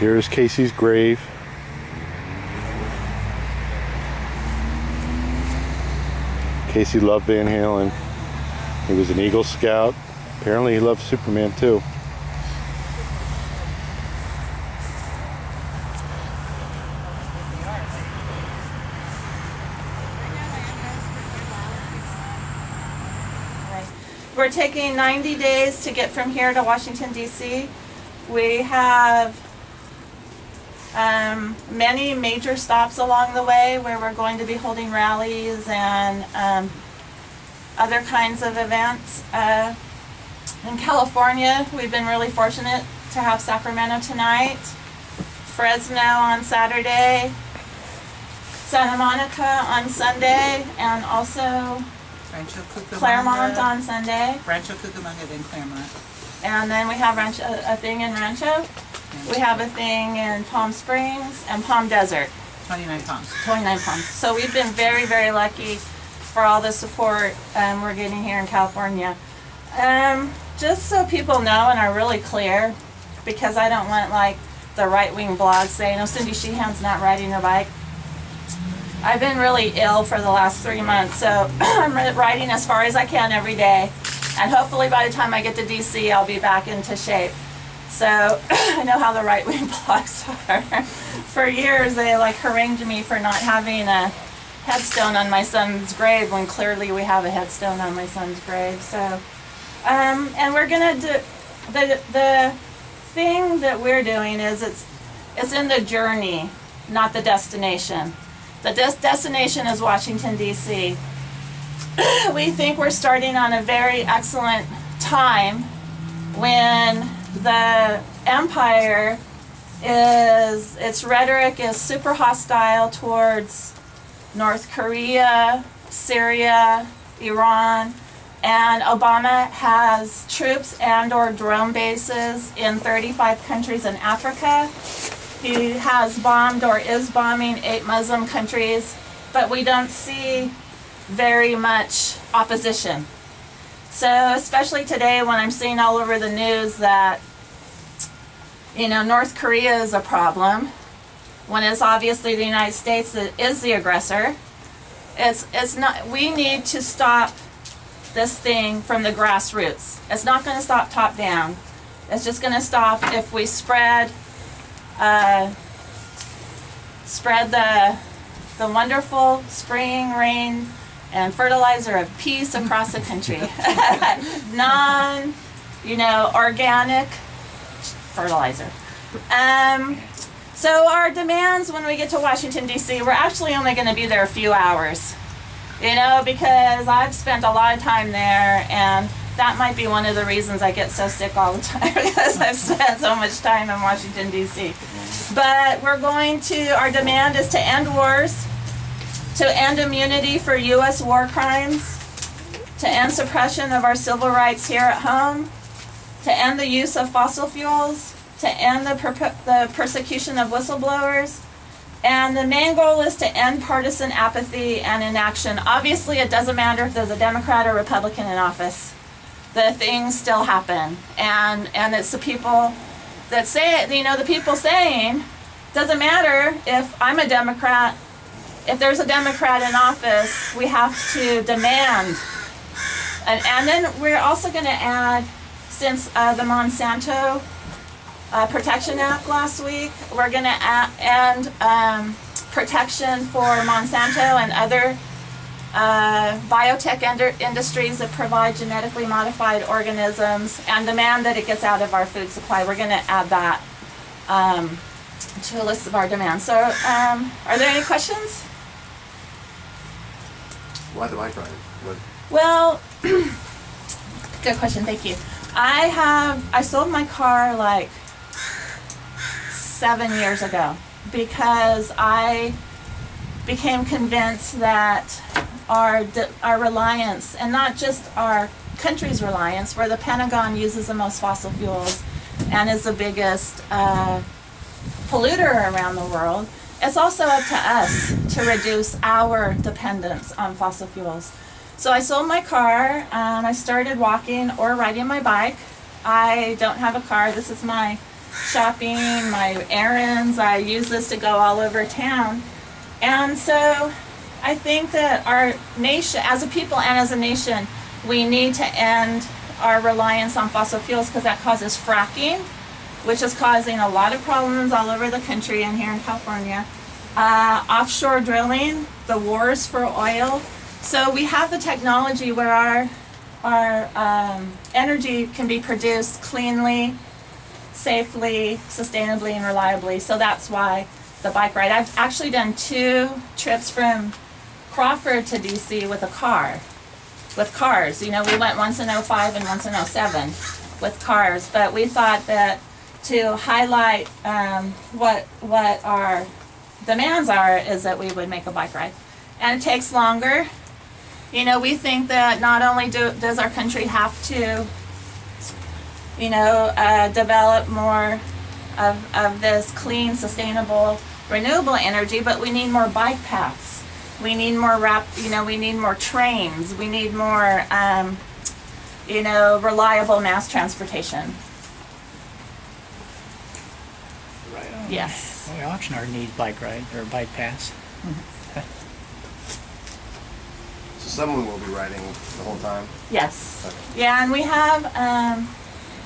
Here's Casey's grave. Casey loved Van Halen. He was an Eagle Scout. Apparently he loved Superman too. We're taking 90 days to get from here to Washington, D.C. We have many major stops along the way where we're going to be holding rallies and other kinds of events. In California, we've been really fortunate to have Sacramento tonight, Fresno on Saturday, Santa Monica on Sunday, and also Claremont on Sunday. Rancho Cucamonga, then Claremont. And then we have a thing in Rancho. We have a thing in Palm Springs and Palm Desert. 29 Palms. 29 Palms. So we've been very, very lucky for all the support we're getting here in California. Just so people know and are really clear, because I don't want like the right-wing blogs saying, oh, Cindy Sheehan's not riding her bike. I've been really ill for the last 3 months, so I'm riding as far as I can every day. And hopefully by the time I get to DC, I'll be back into shape. So I know how the right-wing blogs are. For years, they like harangued me for not having a headstone on my son's grave when clearly we have a headstone on my son's grave. So, and we're gonna do the thing that we're doing is it's in the journey, not the destination. The destination is Washington, D.C. We think we're starting on a very excellent time when the empire its rhetoric is super hostile towards North Korea, Syria, Iran, and Obama has troops and or drone bases in 35 countries in Africa. He has bombed or is bombing 8 Muslim countries, but we don't see very much opposition. So especially today when I'm seeing all over the news that, you know, North Korea is a problem, when it's obviously the United States that is the aggressor. It's not, we need to stop this thing from the grassroots. It's not going to stop top down. It's just going to stop if we spread the wonderful spring rain and fertilizer of peace across the country. Organic fertilizer. So our demands when we get to Washington, D.C., we're actually only going to be there a few hours, you know, because I've spent a lot of time there, and that might be one of the reasons I get so sick all the time, because I've spent so much time in Washington, D.C. But we're going to, our demand is to end wars, to end immunity for U.S. war crimes, to end suppression of our civil rights here at home, to end the use of fossil fuels, to end the persecution of whistleblowers, and the main goal is to end partisan apathy and inaction. Obviously, it doesn't matter if there's a Democrat or Republican in office. The things still happen, and it's the people that say it, you know, the people saying, doesn't matter if I'm a Democrat, if there's a Democrat in office, we have to demand. And then we're also going to add, since the Monsanto Protection Act last week, we're going to end protection for Monsanto and other biotech industries that provide genetically modified organisms, and demand that it gets out of our food supply. We're going to add that to a list of our demands. So are there any questions? Why the bike ride? Well, good question, thank you. I sold my car like 7 years ago because I became convinced that our reliance, and not just our country's reliance, where the Pentagon uses the most fossil fuels and is the biggest polluter around the world, it's also up to us to reduce our dependence on fossil fuels. So I sold my car and I started walking or riding my bike. I don't have a car. This is my shopping, my errands. I use this to go all over town. And so I think that our nation, as a people and as a nation, we need to end our reliance on fossil fuels because that causes fracking, which is causing a lot of problems all over the country and here in California. Offshore drilling, the wars for oil. So we have the technology where our energy can be produced cleanly, safely, sustainably, and reliably. So that's why the bike ride. I've actually done 2 trips from Crawford to DC with a car, with cars. You know, we went once in '05 and once in '07 with cars, but we thought that to highlight what our demands are is that we would make a bike ride. And it takes longer. You know, we think that not only does our country have to, you know, develop more of this clean, sustainable, renewable energy, but we need more bike paths. We need more we need more trains. We need more, you know, reliable mass transportation. Right on. Yes. Well, Oxnard needs bike ride or bike paths. So someone will be riding the whole time? Yes. Okay. Yeah, and we have,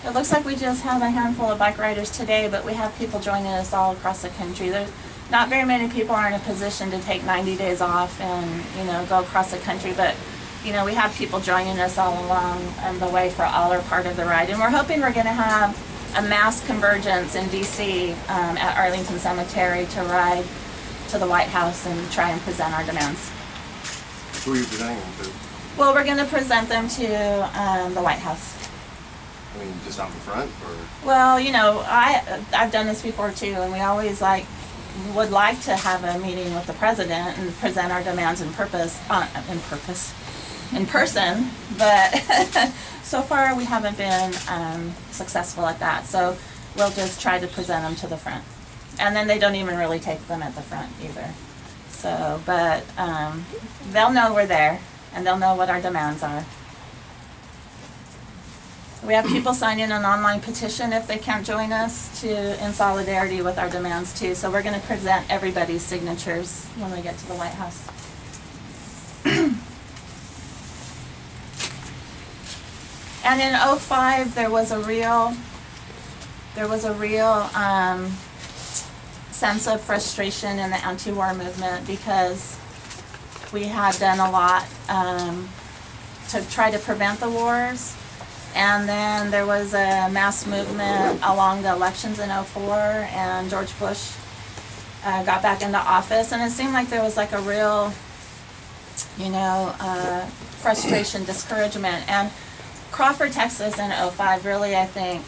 it looks like we just have a handful of bike riders today, but we have people joining us all across the country. There's not very many people are in a position to take 90 days off and, you know, go across the country, but, you know, we have people joining us all along the way for all or part of the ride. And we're hoping we're going to have a mass convergence in DC at Arlington Cemetery to ride to the White House and try and present our demands. Who are you presenting them to? Well, we're going to present them to the White House. I mean, just out in front, or? Well, you know, I've done this before too, and we always would like to have a meeting with the president and present our demands in person, but so far we haven't been successful at that. So we'll just try to present them to the front, and then they don't even really take them at the front either. So, but they'll know we're there, and they'll know what our demands are. We have people signing an online petition if they can't join us in solidarity with our demands too. So we're going to present everybody's signatures when we get to the White House. And in '05 there was a real sense of frustration in the anti-war movement because we had done a lot to try to prevent the wars. And then there was a mass movement along the elections in '04, and George Bush got back into office, and it seemed like there was like a real, you know, frustration, discouragement. And Crawford, Texas in '05 really, I think,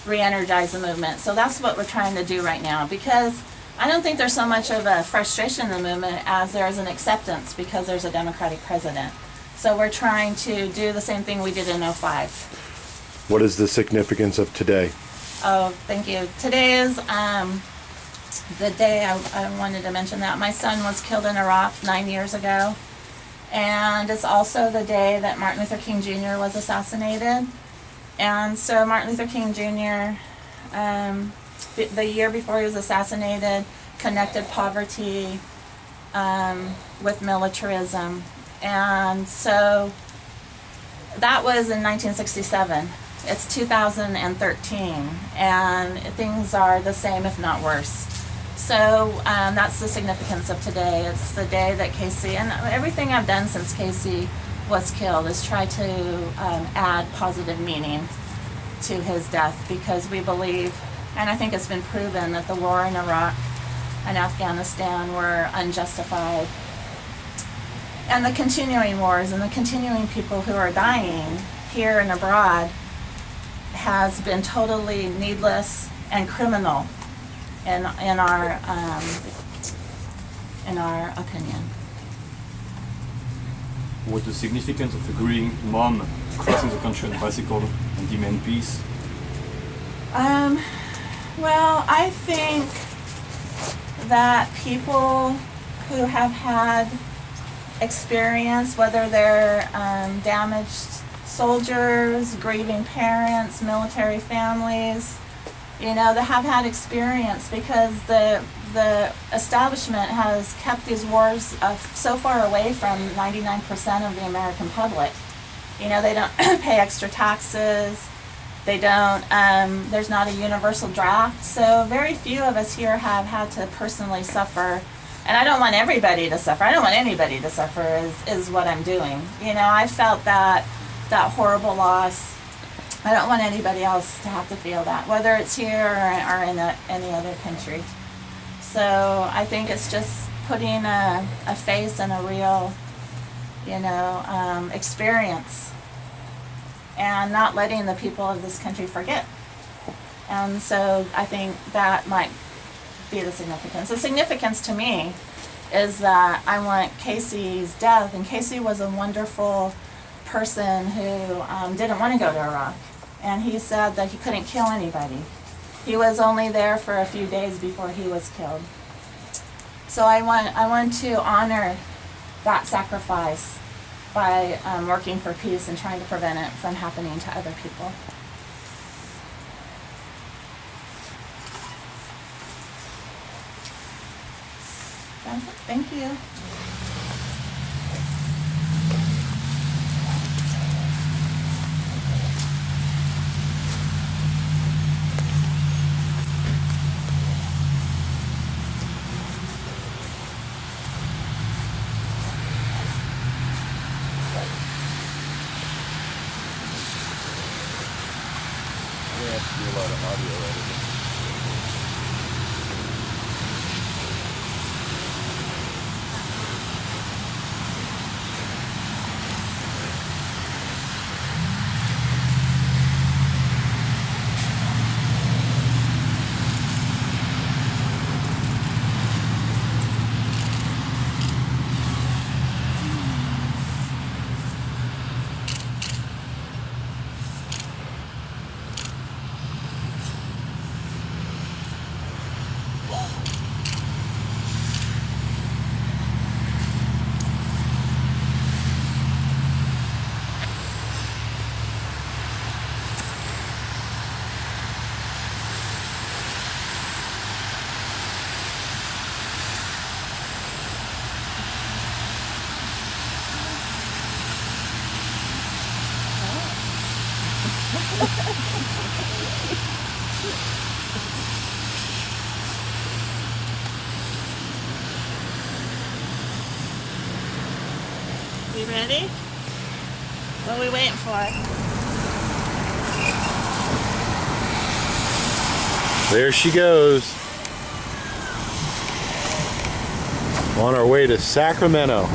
re-energized the movement. So that's what we're trying to do right now, because I don't think there's so much of a frustration in the movement as there is an acceptance because there's a Democratic president. So we're trying to do the same thing we did in '05. What is the significance of today? Oh, thank you. Today is the day I wanted to mention that. My son was killed in Iraq 9 years ago. And it's also the day that Martin Luther King Jr. was assassinated. And so Martin Luther King Jr., the year before he was assassinated, connected poverty with militarism. And so that was in 1967. It's 2013, and things are the same, if not worse. So that's the significance of today. It's the day that Casey, and everything I've done since Casey was killed is try to add positive meaning to his death, because we believe, and I think it's been proven, that the war in Iraq and Afghanistan were unjustified. And the continuing wars and the continuing people who are dying here and abroad has been totally needless and criminal in our opinion. What's the significance of agreeing mom crossing the country on a bicycle and demand peace? Well, I think that people who have had experience, whether they're damaged soldiers, grieving parents, military families, you know, that have had experience, because the establishment has kept these wars so far away from 99% of the American public. You know, they don't pay extra taxes. They don't, there's not a universal draft, so very few of us here have had to personally suffer. And I don't want everybody to suffer. I don't want anybody to suffer is what I'm doing. You know, I felt that horrible loss. I don't want anybody else to have to feel that, whether it's here or in any other country. So I think it's just putting a face and a real, you know, experience, and not letting the people of this country forget. And so I think that might be the significance. The significance to me is that I want Casey's death, and Casey was a wonderful person who didn't want to go to Iraq. And he said that he couldn't kill anybody. He was only there for a few days before he was killed. So I want to honor that sacrifice by working for peace and trying to prevent it from happening to other people. That's it. Thank you. We have to do a lot of audio editing. You ready? What are we waiting for? There she goes. On our way to Sacramento.